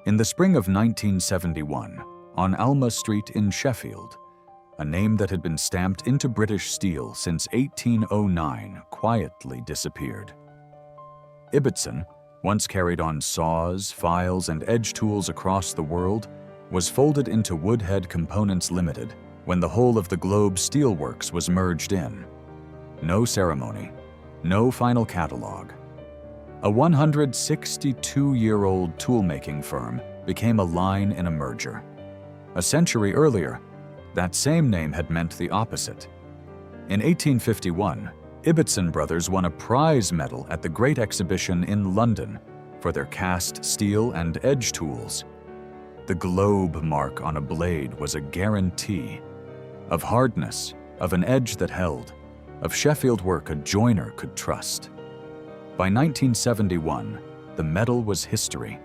In the spring of 1971, on Alma Street in Sheffield, a name that had been stamped into British steel since 1809 quietly disappeared. Ibbotson, once carried on saws, files, and edge tools across the world, was folded into Woodhead Components Limited when the whole of the Globe Steelworks was merged in. No ceremony, no final catalog. A 162-year-old toolmaking firm became a line in a merger. A century earlier, that same name had meant the opposite. In 1851, Ibbotson Brothers won a prize medal at the Great Exhibition in London for their cast steel and edge tools. The Globe mark on a blade was a guarantee of hardness, of an edge that held, of Sheffield work a joiner could trust. By 1971, the medal was history.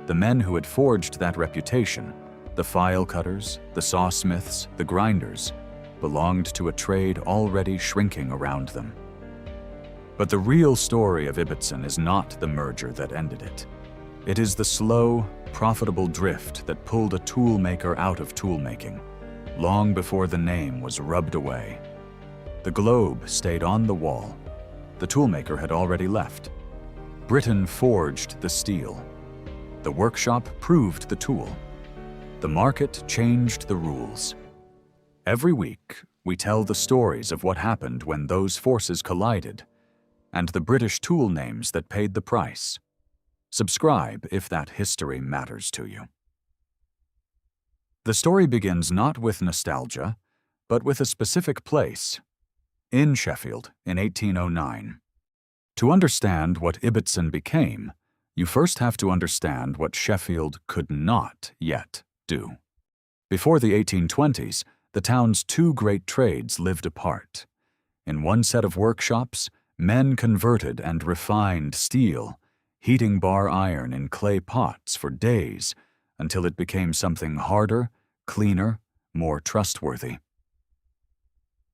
The men who had forged that reputation, the file cutters, the sawsmiths, the grinders, belonged to a trade already shrinking around them. But the real story of Ibbotson is not the merger that ended it. It is the slow, profitable drift that pulled a toolmaker out of toolmaking, long before the name was rubbed away. The Globe stayed on the wall. The toolmaker had already left. Britain forged the steel. The workshop proved the tool. The market changed the rules. Every week, we tell the stories of what happened when those forces collided, and the British tool names that paid the price. Subscribe if that history matters to you. The story begins not with nostalgia, but with a specific place, in Sheffield in 1809. To understand what Ibbotson became, you first have to understand what Sheffield could not yet do. Before the 1820s, the town's two great trades lived apart. In one set of workshops, men converted and refined steel, heating bar iron in clay pots for days until it became something harder, cleaner, more trustworthy.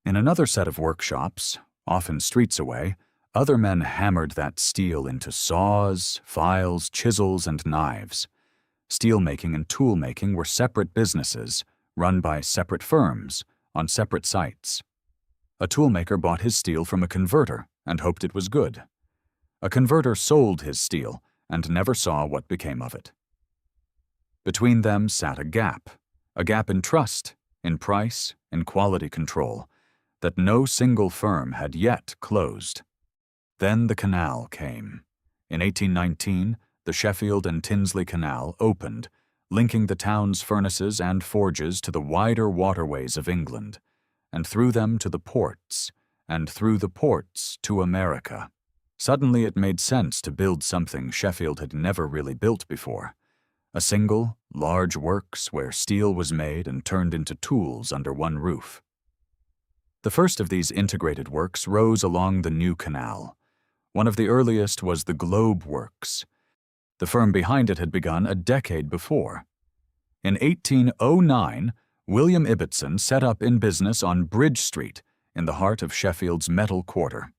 In another set of workshops, often streets away, other men hammered that steel into saws, files, chisels, and knives. Steelmaking and toolmaking were separate businesses, run by separate firms, on separate sites. A toolmaker bought his steel from a converter and hoped it was good. A converter sold his steel and never saw what became of it. Between them sat a gap in trust, in price, in quality control, that no single firm had yet closed. Then the canal came. In 1819, the Sheffield and Tinsley Canal opened, linking the town's furnaces and forges to the wider waterways of England, and through them to the ports, and through the ports to America. Suddenly it made sense to build something Sheffield had never really built before. A single, large works where steel was made and turned into tools under one roof. The first of these integrated works rose along the new canal. One of the earliest was the Globe Works. The firm behind it had begun a decade before. In 1809, William Ibbotson set up in business on Bridge Street in the heart of Sheffield's metal quarter.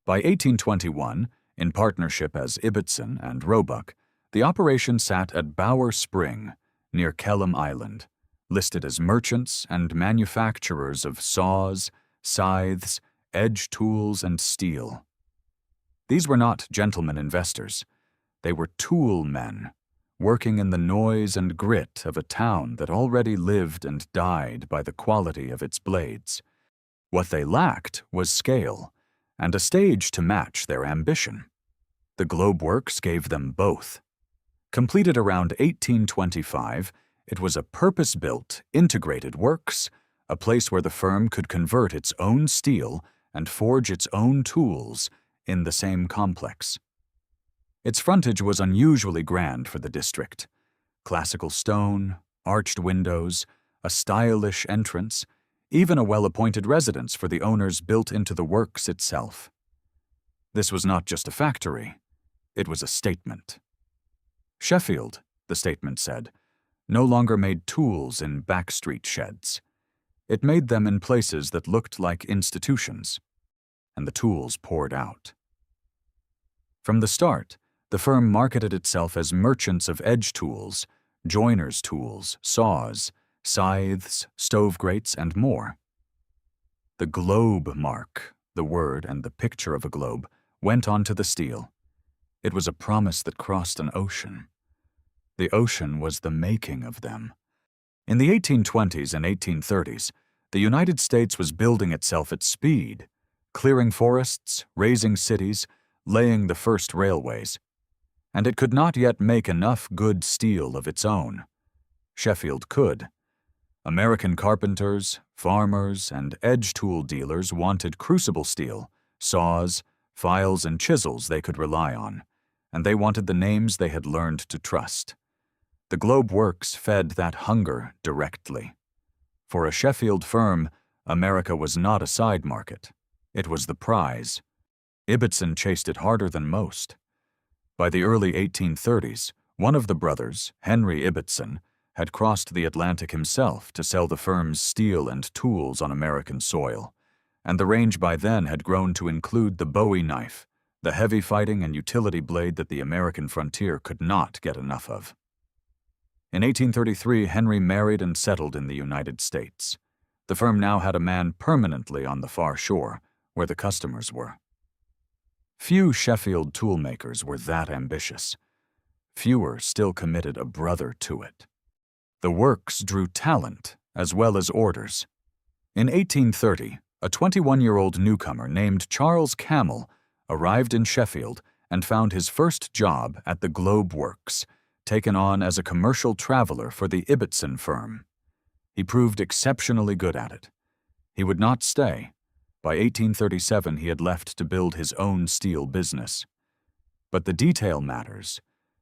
By 1821, in partnership as Ibbotson and Roebuck, the operation sat at Bower Spring, near Kelham Island, listed as merchants and manufacturers of saws, scythes, edge tools, and steel. These were not gentlemen investors. They were tool men, working in the noise and grit of a town that already lived and died by the quality of its blades. What they lacked was scale, and a stage to match their ambition. The Globe Works gave them both. Completed around 1825, it was a purpose-built, integrated works, a place where the firm could convert its own steel and forge its own tools in the same complex. Its frontage was unusually grand for the district. Classical stone, arched windows, a stylish entrance, even a well-appointed residence for the owners built into the works itself. This was not just a factory, it was a statement. Sheffield, the statement said, no longer made tools in backstreet sheds. It made them in places that looked like institutions, and the tools poured out. From the start, The firm marketed itself as merchants of edge tools, joiners' tools, saws, scythes, stove grates, and more. The globe mark, the word and the picture of a globe, went onto the steel. It was a promise that crossed an ocean. The ocean was the making of them. In the 1820s and 1830s, the United States was building itself at speed, clearing forests, raising cities, laying the first railways. And it could not yet make enough good steel of its own. Sheffield could. American carpenters, farmers, and edge tool dealers wanted crucible steel, saws, files, and chisels they could rely on, and they wanted the names they had learned to trust. The Globe Works fed that hunger directly. For a Sheffield firm, America was not a side market. It was the prize. Ibbotson chased it harder than most. By the early 1830s, one of the brothers, Henry Ibbotson, had crossed the Atlantic himself to sell the firm's steel and tools on American soil, and the range by then had grown to include the Bowie knife, the heavy fighting and utility blade that the American frontier could not get enough of. In 1833, Henry married and settled in the United States. The firm now had a man permanently on the far shore, where the customers were. Few Sheffield toolmakers were that ambitious. Fewer still committed a brother to it. The works drew talent as well as orders. In 1830, a 21-year-old newcomer named Charles Camel arrived in Sheffield and found his first job at the Globe Works, taken on as a commercial traveler for the Ibbotson firm. He proved exceptionally good at it. He would not stay. By 1837, he had left to build his own steel business. But the detail matters,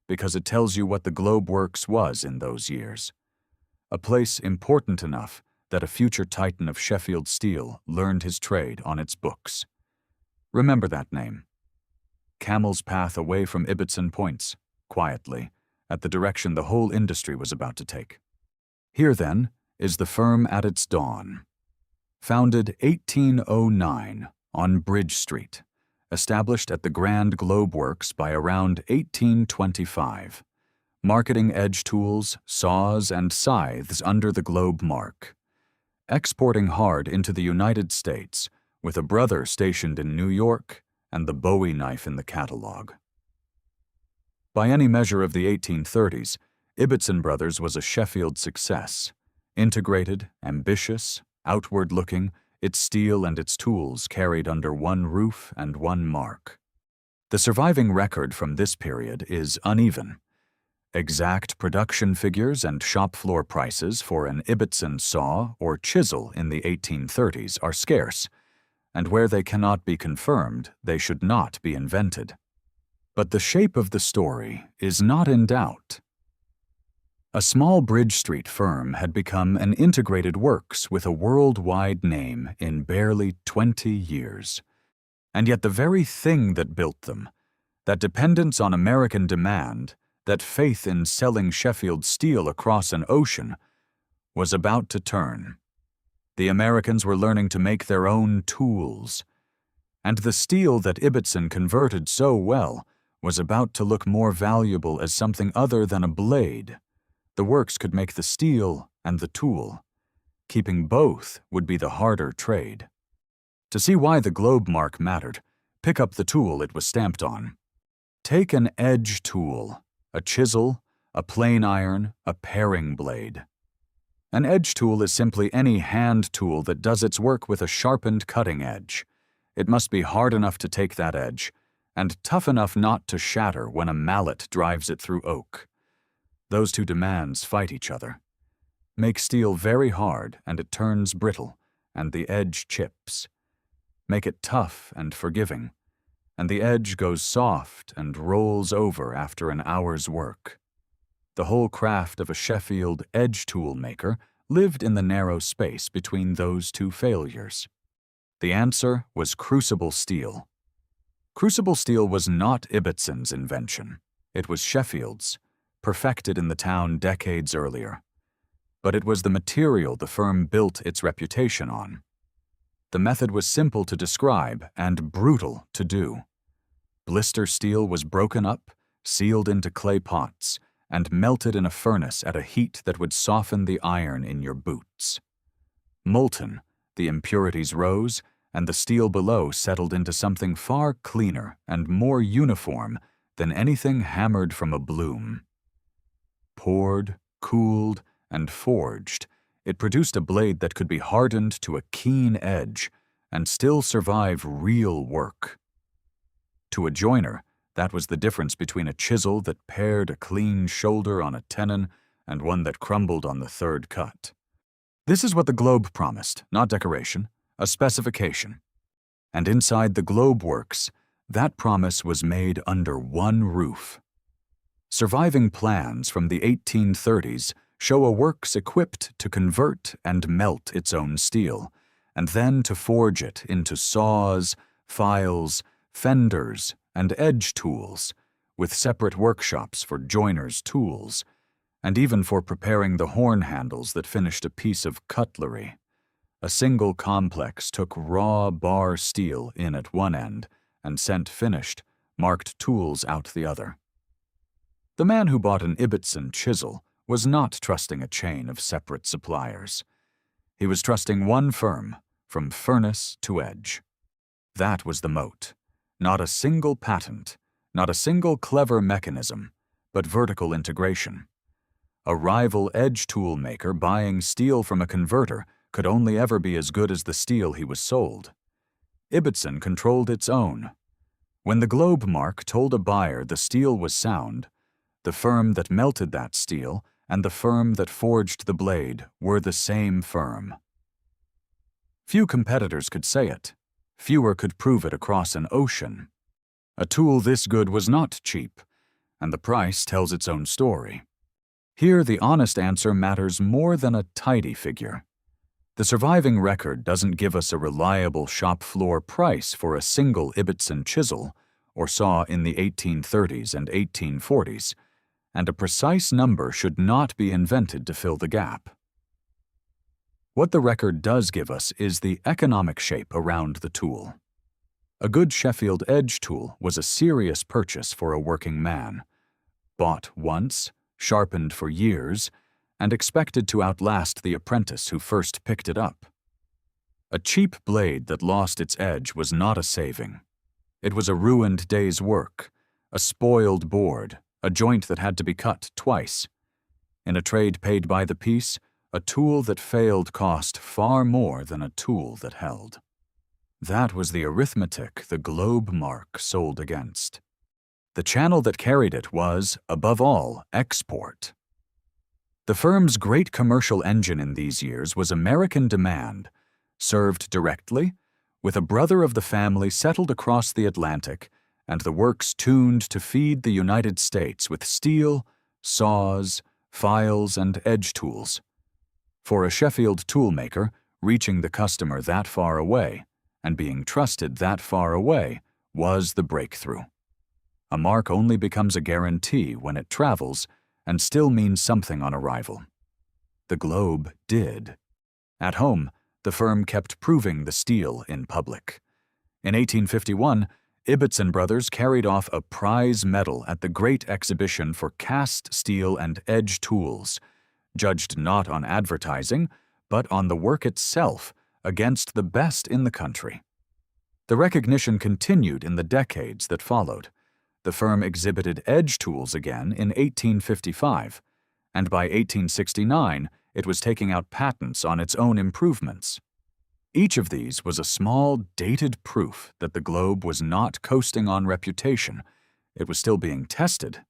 because it tells you what the Globe Works was in those years. A place important enough that a future titan of Sheffield steel learned his trade on its books. Remember that name. Camel's path away from Ibbotson points, quietly, at the direction the whole industry was about to take. Here, then, is the firm at its dawn. Founded 1809 on Bridge Street, established at the Grand Globe Works by around 1825, marketing edge tools, saws, and scythes under the Globe mark, exporting hard into the United States with a brother stationed in New York and the Bowie knife in the catalog. By any measure of the 1830s, Ibbotson Brothers was a Sheffield success, integrated, ambitious, outward-looking, its steel and its tools carried under one roof and one mark. The surviving record from this period is uneven. Exact production figures and shop floor prices for an Ibbotson saw or chisel in the 1830s are scarce, and where they cannot be confirmed, they should not be invented. But the shape of the story is not in doubt. A small Bridge Street firm had become an integrated works with a worldwide name in barely 20 years. And yet the very thing that built them, that dependence on American demand, that faith in selling Sheffield steel across an ocean, was about to turn. The Americans were learning to make their own tools, and the steel that Ibbotson converted so well was about to look more valuable as something other than a blade. The works could make the steel and the tool. Keeping both would be the harder trade. To see why the Globe mark mattered, pick up the tool it was stamped on. Take an edge tool, a chisel, a plane iron, a paring blade. An edge tool is simply any hand tool that does its work with a sharpened cutting edge. It must be hard enough to take that edge, and tough enough not to shatter when a mallet drives it through oak. Those two demands fight each other. Make steel very hard and it turns brittle, and the edge chips. Make it tough and forgiving, and the edge goes soft and rolls over after an hour's work. The whole craft of a Sheffield edge tool maker lived in the narrow space between those two failures. The answer was crucible steel. Crucible steel was not Ibbotson's invention. It was Sheffield's, perfected in the town decades earlier. But it was the material the firm built its reputation on. The method was simple to describe and brutal to do. Blister steel was broken up, sealed into clay pots, and melted in a furnace at a heat that would soften the iron in your boots. Molten, the impurities rose, and the steel below settled into something far cleaner and more uniform than anything hammered from a bloom. Poured, cooled, and forged, it produced a blade that could be hardened to a keen edge and still survive real work. To a joiner, that was the difference between a chisel that pared a clean shoulder on a tenon and one that crumbled on the third cut. This is what the Globe promised, not decoration, a specification. And inside the Globe Works, that promise was made under one roof. Surviving plans from the 1830s show a works equipped to convert and melt its own steel, and then to forge it into saws, files, fenders, and edge tools, with separate workshops for joiners' tools, and even for preparing the horn handles that finished a piece of cutlery. A single complex took raw bar steel in at one end and sent finished, marked tools out the other. The man who bought an Ibbotson chisel was not trusting a chain of separate suppliers. He was trusting one firm, from furnace to edge. That was the moat. Not a single patent, not a single clever mechanism, but vertical integration. A rival edge tool maker buying steel from a converter could only ever be as good as the steel he was sold. Ibbotson controlled its own. When the Globe mark told a buyer the steel was sound, the firm that melted that steel and the firm that forged the blade were the same firm. Few competitors could say it. Fewer could prove it across an ocean. A tool this good was not cheap, and the price tells its own story. Here, the honest answer matters more than a tidy figure. The surviving record doesn't give us a reliable shop floor price for a single Ibbotson chisel or saw in the 1830s and 1840s, and a precise number should not be invented to fill the gap. What the record does give us is the economic shape around the tool. A good Sheffield edge tool was a serious purchase for a working man, bought once, sharpened for years, and expected to outlast the apprentice who first picked it up. A cheap blade that lost its edge was not a saving. It was a ruined day's work, a spoiled board, a joint that had to be cut twice. In a trade paid by the piece, a tool that failed cost far more than a tool that held. That was the arithmetic the Globe mark sold against. The channel that carried it was, above all, export. The firm's great commercial engine in these years was American demand, served directly, with a brother of the family settled across the Atlantic, and the works tuned to feed the United States with steel, saws, files, and edge tools. For a Sheffield toolmaker, reaching the customer that far away, and being trusted that far away, was the breakthrough. A mark only becomes a guarantee when it travels and still means something on arrival. The Globe did. At home, the firm kept proving the steel in public. In 1851, Ibbotson Brothers carried off a prize medal at the Great Exhibition for cast steel and edge tools, judged not on advertising, but on the work itself, against the best in the country. The recognition continued in the decades that followed. The firm exhibited edge tools again in 1855, and by 1869 it was taking out patents on its own improvements. Each of these was a small, dated proof that the Globe was not coasting on reputation. It was still being tested,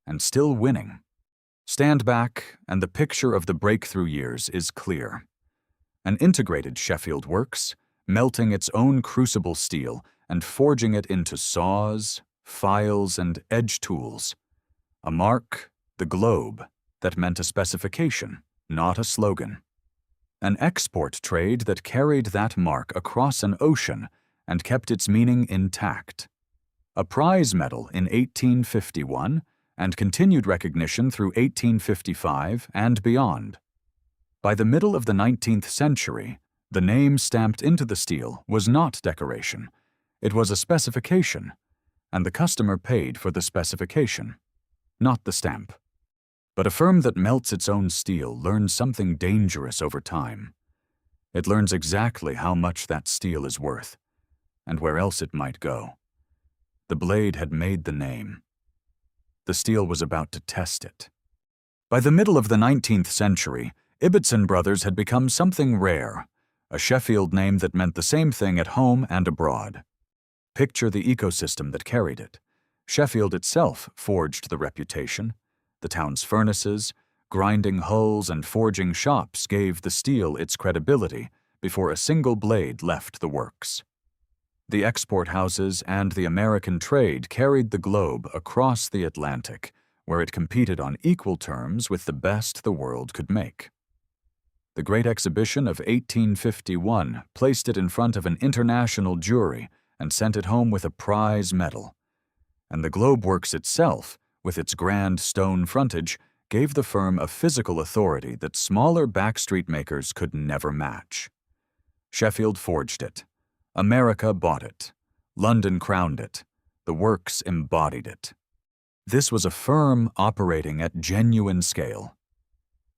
and still winning. Stand back, and the picture of the breakthrough years is clear. An integrated Sheffield works, melting its own crucible steel and forging it into saws, files, and edge tools. A mark, the Globe, that meant a specification, not a slogan. An export trade that carried that mark across an ocean and kept its meaning intact. A prize medal in 1851 and continued recognition through 1855 and beyond. By the middle of the 19th century, the name stamped into the steel was not decoration. It was a specification, and the customer paid for the specification, not the stamp. But a firm that melts its own steel learns something dangerous over time. It learns exactly how much that steel is worth, and where else it might go. The blade had made the name. The steel was about to test it. By the middle of the 19th century, Ibbotson Brothers had become something rare, a Sheffield name that meant the same thing at home and abroad. Picture the ecosystem that carried it. Sheffield itself forged the reputation. The town's furnaces, grinding hulls, and forging shops gave the steel its credibility before a single blade left the works. The export houses and the American trade carried the globe across the Atlantic, where it competed on equal terms with the best the world could make. The Great Exhibition of 1851 placed it in front of an international jury and sent it home with a prize medal. And the Globe Works itself, with its grand stone frontage, gave the firm a physical authority that smaller backstreet makers could never match. Sheffield forged it. America bought it. London crowned it. The works embodied it. This was a firm operating at genuine scale.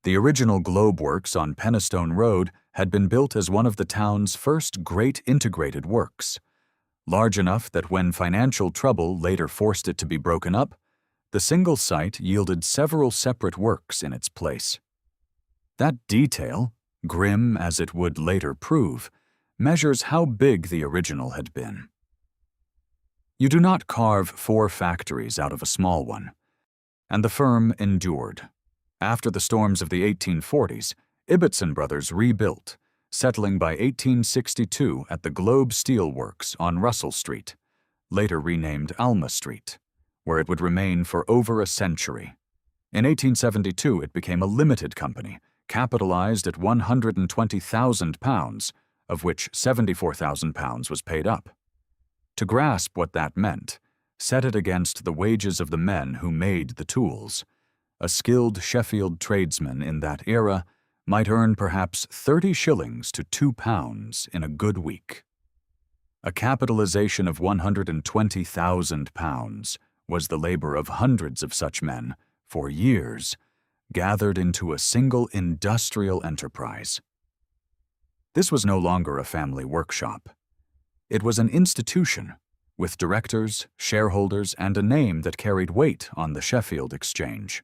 The original Globe Works on Penistone Road had been built as one of the town's first great integrated works, large enough that when financial trouble later forced it to be broken up, the single site yielded several separate works in its place. That detail, grim as it would later prove, measures how big the original had been. You do not carve 4 factories out of a small one, and the firm endured. After the storms of the 1840s, Ibbotson Brothers rebuilt, settling by 1862 at the Globe Steel Works on Russell Street, later renamed Alma Street, where it would remain for over a century. In 1872, it became a limited company, capitalized at £120,000, of which £74,000 was paid up. To grasp what that meant, set it against the wages of the men who made the tools. A skilled Sheffield tradesman in that era might earn perhaps 30 shillings to £2 in a good week. A capitalization of £120,000 was the labor of hundreds of such men, for years, gathered into a single industrial enterprise. This was no longer a family workshop. It was an institution, with directors, shareholders, and a name that carried weight on the Sheffield Exchange.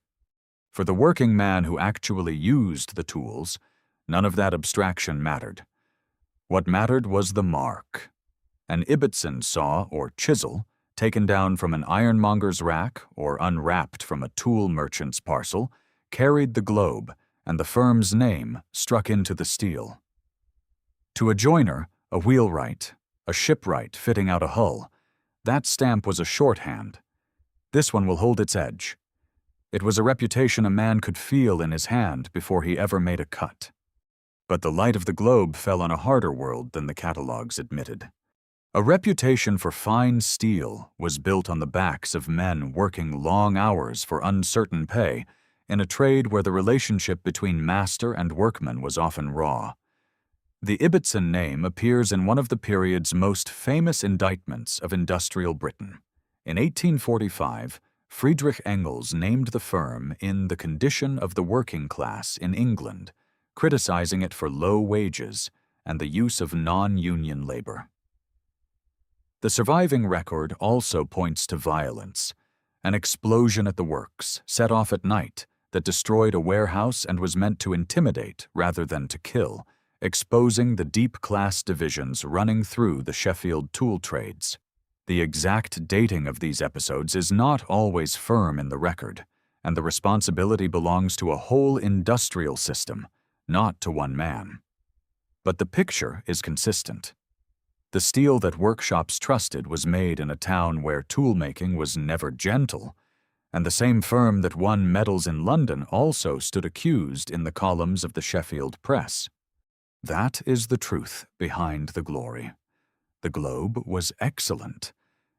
For the working man who actually used the tools, none of that abstraction mattered. What mattered was the mark. An Ibbotson saw or chisel, taken down from an ironmonger's rack or unwrapped from a tool merchant's parcel, carried the globe, and the firm's name struck into the steel. To a joiner, a wheelwright, a shipwright fitting out a hull, that stamp was a shorthand. This one will hold its edge. It was a reputation a man could feel in his hand before he ever made a cut. But the light of the globe fell on a harder world than the catalogues admitted. A reputation for fine steel was built on the backs of men working long hours for uncertain pay in a trade where the relationship between master and workman was often raw. The Ibbotson name appears in one of the period's most famous indictments of industrial Britain. In 1845, Friedrich Engels named the firm in The Condition of the Working Class in England, criticizing it for low wages and the use of non-union labor. The surviving record also points to violence, an explosion at the works, set off at night, that destroyed a warehouse and was meant to intimidate rather than to kill, exposing the deep class divisions running through the Sheffield tool trades. The exact dating of these episodes is not always firm in the record, and the responsibility belongs to a whole industrial system, not to one man. But the picture is consistent. The steel that workshops trusted was made in a town where toolmaking was never gentle, and the same firm that won medals in London also stood accused in the columns of the Sheffield press. That is the truth behind the glory. The Globe was excellent.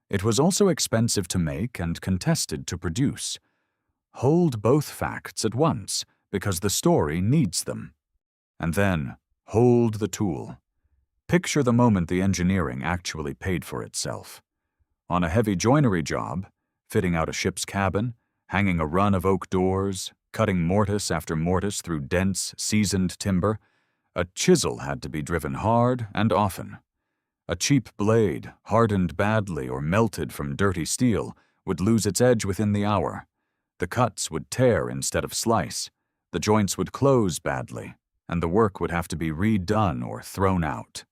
It was also expensive to make and contested to produce. Hold both facts at once, because the story needs them. And then, hold the tool. Picture the moment the engineering actually paid for itself. on a heavy joinery job, fitting out a ship's cabin, hanging a run of oak doors, cutting mortise after mortise through dense, seasoned timber, a chisel had to be driven hard and often. A cheap blade, hardened badly or melted from dirty steel, would lose its edge within the hour. The cuts would tear instead of slice, the joints would close badly, and the work would have to be redone or thrown out.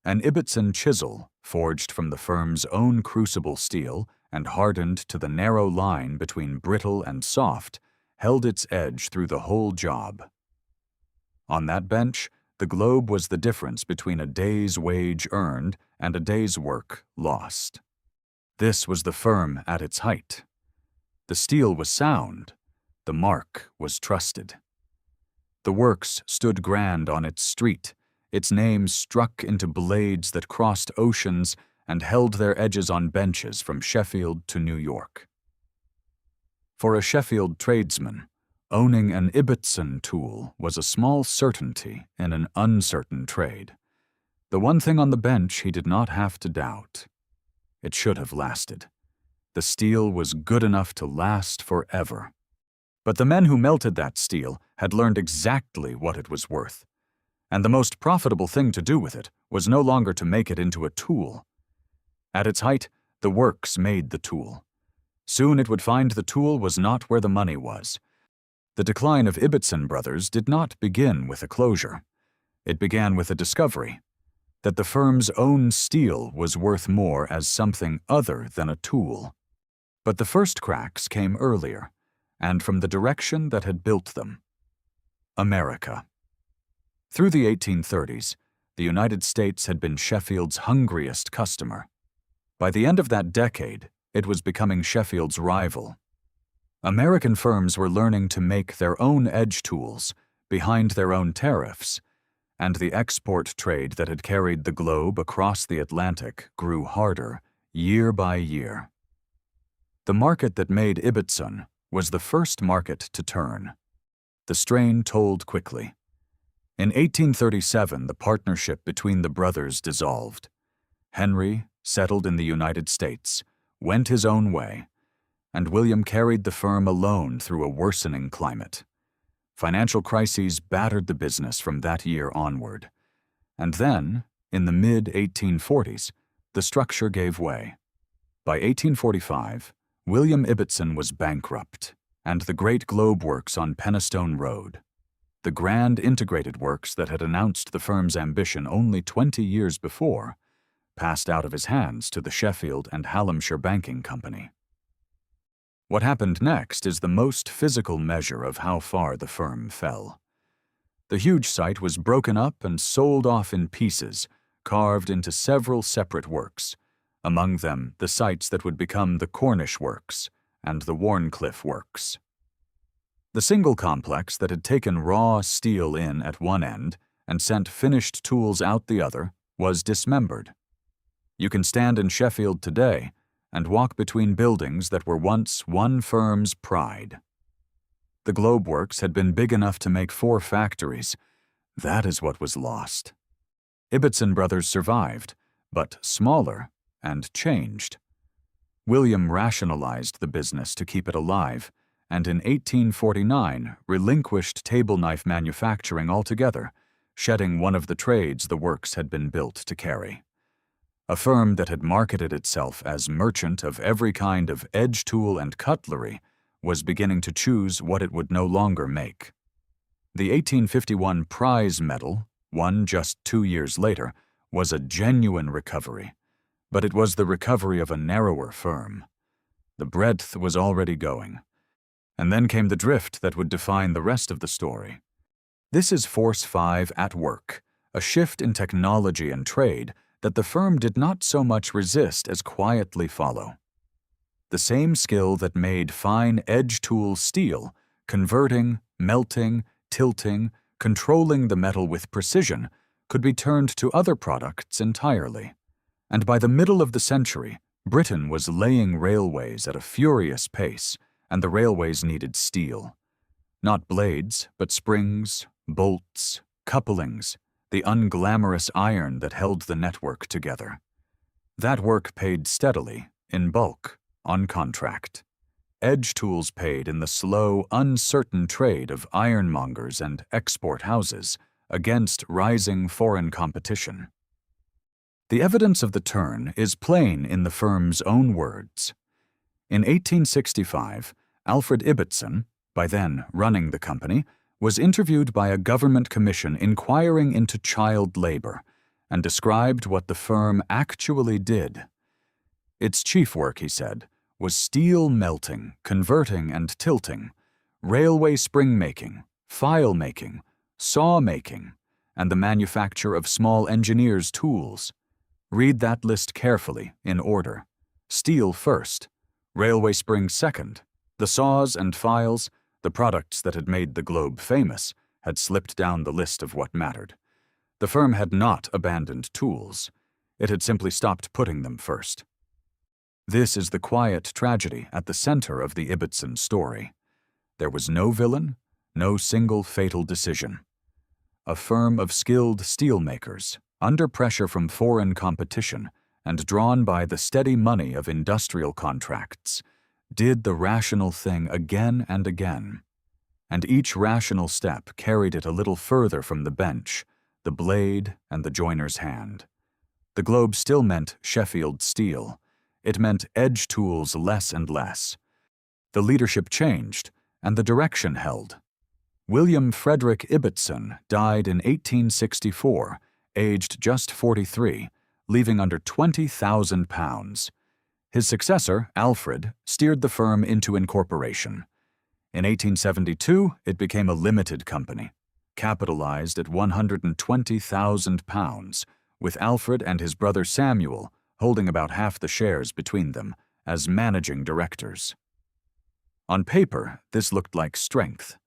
An Ibbotson chisel, forged from the firm's own crucible steel and hardened to the narrow line between brittle and soft, held its edge through the whole job. On that bench, the globe was the difference between a day's wage earned and a day's work lost. This was the firm at its height. The steel was sound. The mark was trusted. The works stood grand on its street, its name struck into blades that crossed oceans and held their edges on benches from Sheffield to New York. For a Sheffield tradesman, owning an Ibbotson tool was a small certainty in an uncertain trade. The one thing on the bench he did not have to doubt. It should have lasted. The steel was good enough to last forever. But the men who melted that steel had learned exactly what it was worth, and the most profitable thing to do with it was no longer to make it into a tool. At its height, the works made the tool. Soon it would find the tool was not where the money was. The decline of Ibbotson Brothers did not begin with a closure. It began with a discovery that the firm's own steel was worth more as something other than a tool. But the first cracks came earlier, and from the direction that had built them. America. Through the 1830s, the United States had been Sheffield's hungriest customer. By the end of that decade, it was becoming Sheffield's rival. American firms were learning to make their own edge tools behind their own tariffs, and the export trade that had carried the globe across the Atlantic grew harder year by year. The market that made Ibbotson was the first market to turn. The strain told quickly. In 1837, the partnership between the brothers dissolved. Henry, settled in the United States, went his own way, and William carried the firm alone through a worsening climate. Financial crises battered the business from that year onward. And then, in the mid-1840s, the structure gave way. By 1845, William Ibbotson was bankrupt, and the great Globe Works on Penistone Road, the grand integrated works that had announced the firm's ambition only 20 years before, passed out of his hands to the Sheffield and Hallamshire Banking Company. What happened next is the most physical measure of how far the firm fell. The huge site was broken up and sold off in pieces, carved into several separate works, among them the sites that would become the Cornish Works and the Warncliffe Works. The single complex that had taken raw steel in at one end and sent finished tools out the other was dismembered. You can stand in Sheffield today and walk between buildings that were once one firm's pride. The Globe Works had been big enough to make 4 factories. That is what was lost. Ibbotson Brothers survived, but smaller and changed. William rationalized the business to keep it alive, and in 1849 relinquished table knife manufacturing altogether, shedding one of the trades the works had been built to carry. A firm that had marketed itself as merchant of every kind of edge tool and cutlery was beginning to choose what it would no longer make. The 1851 prize medal, won just 2 years later, was a genuine recovery, but it was the recovery of a narrower firm. The breadth was already going. And then came the drift that would define the rest of the story. This is Force 5 at work, a shift in technology and trade that the firm did not so much resist as quietly follow. The same skill that made fine edge tool steel, converting, melting, tilting, controlling the metal with precision, could be turned to other products entirely. And by the middle of the century, Britain was laying railways at a furious pace, and the railways needed steel. Not blades, but springs, bolts, couplings, the unglamorous iron that held the network together. That work paid steadily, in bulk, on contract. Edge tools paid in the slow, uncertain trade of ironmongers and export houses against rising foreign competition. The evidence of the turn is plain in the firm's own words. In 1865, Alfred Ibbotson, by then running the company, was interviewed by a government commission inquiring into child labor and described what the firm actually did. Its chief work, he said, was steel melting, converting and tilting, railway spring making, file making, saw making, and the manufacture of small engineers' tools. Read that list carefully, in order. Steel first, railway springs second. The saws and files, the products that had made the Globe famous, had slipped down the list of what mattered. The firm had not abandoned tools. It had simply stopped putting them first. This is the quiet tragedy at the center of the Ibbotson story. There was no villain, no single fatal decision. A firm of skilled steelmakers, under pressure from foreign competition and drawn by the steady money of industrial contracts, did the rational thing again and again. And each rational step carried it a little further from the bench, the blade, and the joiner's hand. The Globe still meant Sheffield steel. It meant edge tools less and less. The leadership changed, and the direction held. William Frederick Ibbotson died in 1864, aged just 43, leaving under £20,000. His successor, Alfred, steered the firm into incorporation. In 1872, it became a limited company, capitalized at £120,000, with Alfred and his brother Samuel holding about half the shares between them as managing directors. On paper, this looked like strength.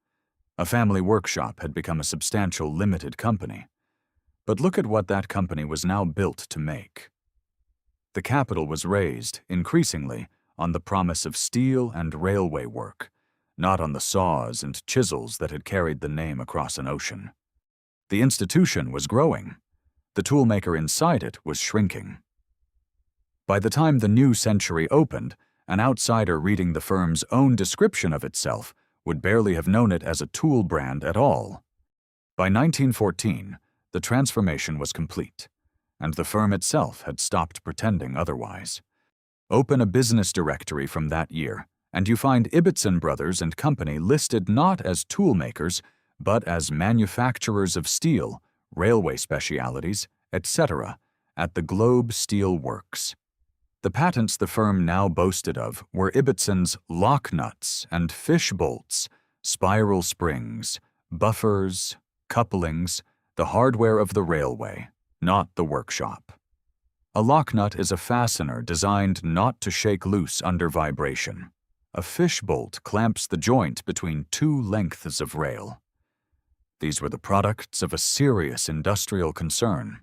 A family workshop had become a substantial limited company. But look at what that company was now built to make. The capital was raised, increasingly, on the promise of steel and railway work, not on the saws and chisels that had carried the name across an ocean. The institution was growing. The toolmaker inside it was shrinking. By the time the new century opened, an outsider reading the firm's own description of itself would barely have known it as a tool brand at all. By 1914, the transformation was complete, and the firm itself had stopped pretending otherwise. Open a business directory from that year, and you find Ibbotson Brothers and Company listed not as toolmakers, but as manufacturers of steel, railway specialities, etc., at the Globe Steel Works. The patents the firm now boasted of were Ibbotson's lock nuts and fish bolts, spiral springs, buffers, couplings, the hardware of the railway, not the workshop. A lock nut is a fastener designed not to shake loose under vibration. A fish bolt clamps the joint between two lengths of rail. These were the products of a serious industrial concern.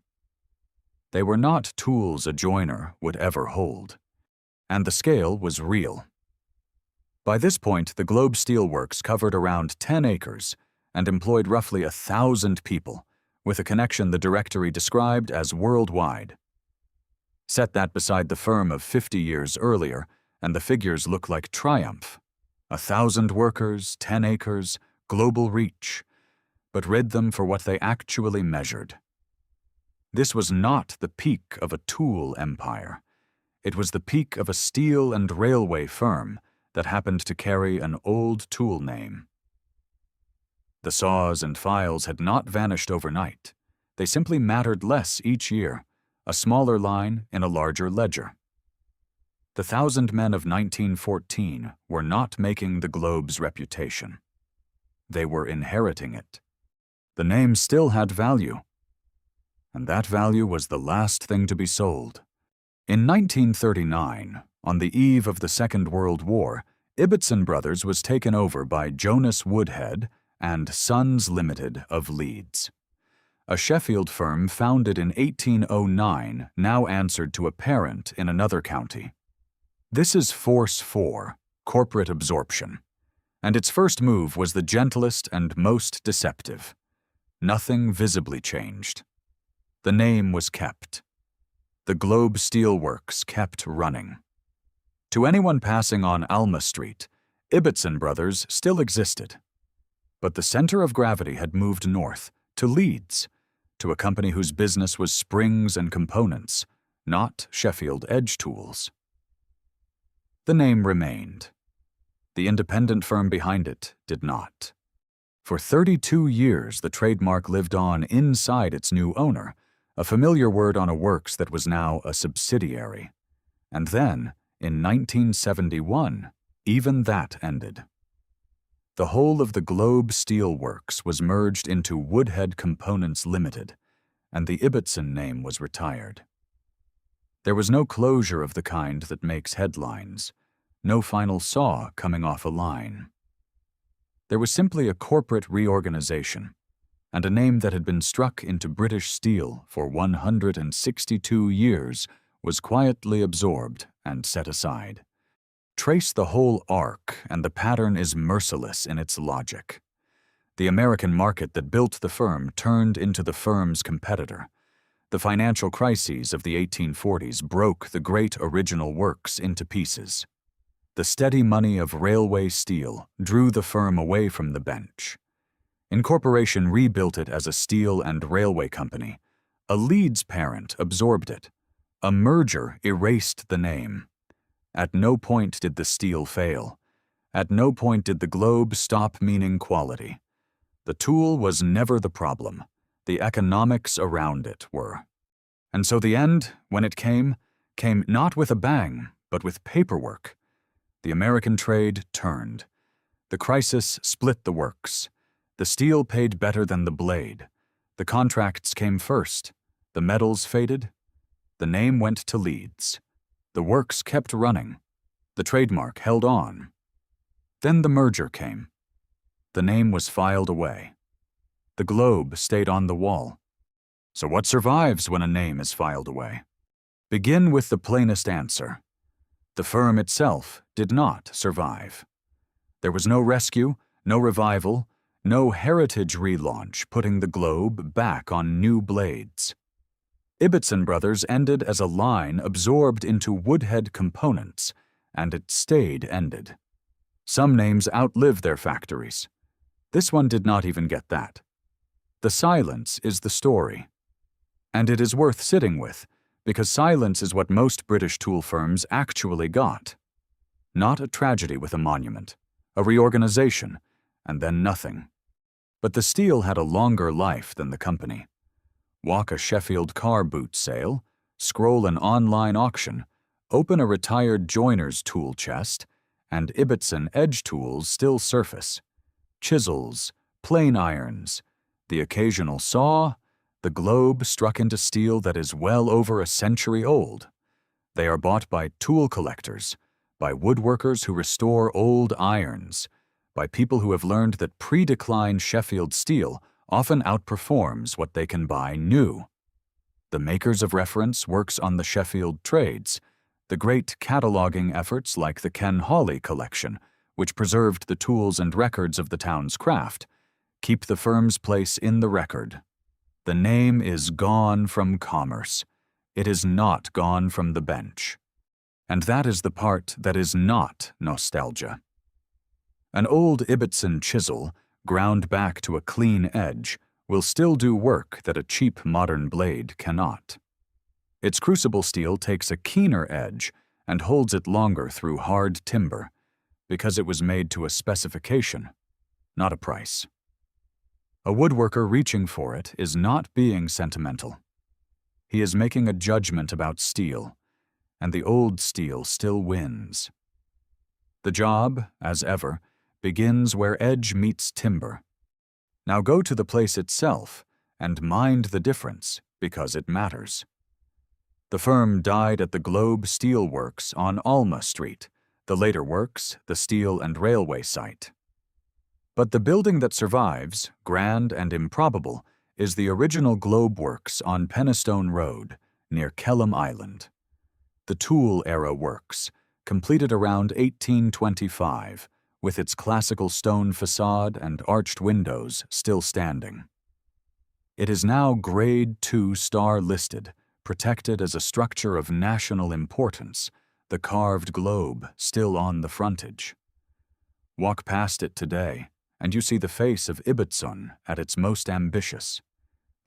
They were not tools a joiner would ever hold, and the scale was real. By this point, the Globe Steel Works covered around 10 acres and employed roughly 1,000 people, with a connection the directory described as worldwide. Set that beside the firm of 50 years earlier, and the figures look like triumph. 1,000 workers, 10 acres, global reach, but rid them for what they actually measured. This was not the peak of a tool empire. It was the peak of a steel and railway firm that happened to carry an old tool name. The saws and files had not vanished overnight. They simply mattered less each year, a smaller line in a larger ledger. The 1,000 men of 1914 were not making the Globe's reputation. They were inheriting it. The name still had value, and that value was the last thing to be sold. In 1939, on the eve of the Second World War, Ibbotson Brothers was taken over by Jonas Woodhead and Sons Limited of Leeds. A Sheffield firm founded in 1809 now answered to a parent in another county. This is Force 4, corporate absorption, and its first move was the gentlest and most deceptive. Nothing visibly changed. The name was kept. the Globe Steel Works kept running. To anyone passing on Alma Street, Ibbotson Brothers still existed. But the center of gravity had moved north, to Leeds, to a company whose business was springs and components, not Sheffield edge tools. The name remained. The independent firm behind it did not. For 32 years, the trademark lived on inside its new owner, a familiar word on a works that was now a subsidiary. And then, in 1971, even that ended. The whole of the Globe Steel Works was merged into Woodhead Components Limited, and the Ibbotson name was retired. There was no closure of the kind that makes headlines, no final saw coming off a line. There was simply a corporate reorganization, and a name that had been struck into British steel for 162 years was quietly absorbed and set aside. Trace the whole arc, and the pattern is merciless in its logic. The American market that built the firm turned into the firm's competitor. The financial crises of the 1840s broke the great original works into pieces. The steady money of railway steel drew the firm away from the bench. Incorporation rebuilt it as a steel and railway company. A Leeds parent absorbed it. A merger erased the name. At no point did the steel fail. At no point did the Globe stop meaning quality. The tool was never the problem. The economics around it were. And so the end, when it came not with a bang, but with paperwork. The American trade turned. The crisis split the works. The steel paid better than the blade. The contracts came first. The metals faded. The name went to Leeds. The works kept running. The trademark held on. Then the merger came. The name was filed away. The Globe stayed on the wall. So what survives when a name is filed away? Begin with the plainest answer. The firm itself did not survive. There was no rescue, no revival, no heritage relaunch putting the Globe back on new blades. Ibbotson Brothers ended as a line absorbed into Woodhead Components, and it stayed ended. Some names outlive their factories. This one did not even get that. The silence is the story. And it is worth sitting with, because silence is what most British tool firms actually got. Not a tragedy with a monument, a reorganization, and then nothing. But the steel had a longer life than the company. Walk a Sheffield car boot sale, scroll an online auction, open a retired joiner's tool chest, and Ibbotson edge tools still surface. Chisels, plane irons, the occasional saw, the Globe struck into steel that is well over a century old. They are bought by tool collectors, by woodworkers who restore old irons, by people who have learned that pre-decline Sheffield steel often outperforms what they can buy new. The makers of reference works on the Sheffield trades, the great cataloging efforts like the Ken Hawley collection, which preserved the tools and records of the town's craft, keep the firm's place in the record. The name is gone from commerce. It is not gone from the bench. And that is the part that is not nostalgia. An old Ibbotson chisel, ground back to a clean edge, will still do work that a cheap modern blade cannot. Its crucible steel takes a keener edge and holds it longer through hard timber, because it was made to a specification, not a price. A woodworker reaching for it is not being sentimental. He is making a judgment about steel, and the old steel still wins. The job, as ever, begins where edge meets timber. Now go to the place itself and mind the difference, because it matters. The firm died at the Globe Steel Works on Alma Street, the later works, the steel and railway site. But the building that survives, grand and improbable, is the original Globe Works on Penistone Road, near Kelham Island. The Tool-era works, completed around 1825, with its classical stone facade and arched windows still standing. It is now Grade 2 star listed, protected as a structure of national importance, the carved globe still on the frontage. Walk past it today, and you see the face of Ibbotson at its most ambitious,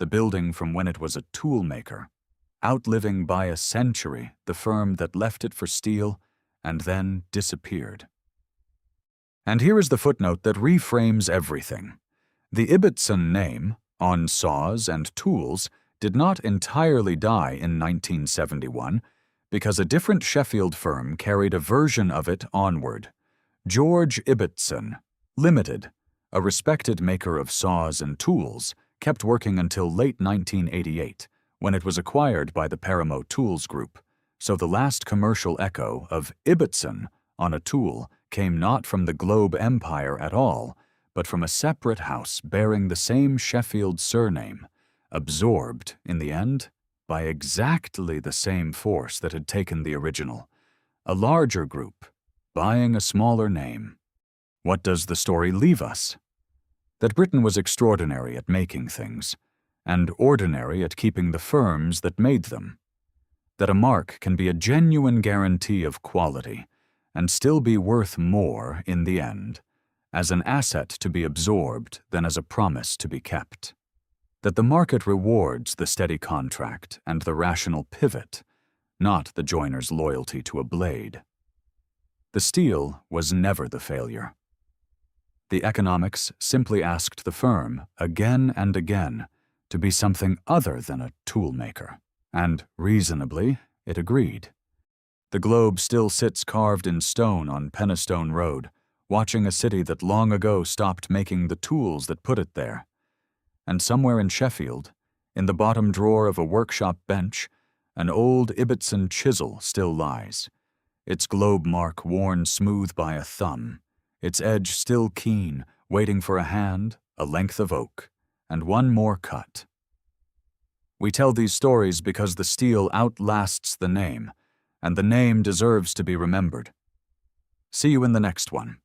the building from when it was a toolmaker, outliving by a century the firm that left it for steel and then disappeared. And here is the footnote that reframes everything. The Ibbotson name, on saws and tools, did not entirely die in 1971 because a different Sheffield firm carried a version of it onward. George Ibbotson, Limited, a respected maker of saws and tools, kept working until late 1988, when it was acquired by the Paramo Tools Group, so the last commercial echo of Ibbotson on a tool came not from the Globe Empire at all, but from a separate house bearing the same Sheffield surname, absorbed, in the end, by exactly the same force that had taken the original, a larger group, buying a smaller name. What does the story leave us? That Britain was extraordinary at making things, and ordinary at keeping the firms that made them. That a mark can be a genuine guarantee of quality, and still be worth more in the end, as an asset to be absorbed than as a promise to be kept. That the market rewards the steady contract and the rational pivot, not the joiner's loyalty to a blade. The steel was never the failure. The economics simply asked the firm, again and again, to be something other than a toolmaker, and, reasonably, it agreed. The globe still sits carved in stone on Penistone Road, watching a city that long ago stopped making the tools that put it there. And somewhere in Sheffield, in the bottom drawer of a workshop bench, an old Ibbotson chisel still lies, its globe mark worn smooth by a thumb, its edge still keen, waiting for a hand, a length of oak, and one more cut. We tell these stories because the steel outlasts the name, and the name deserves to be remembered. See you in the next one.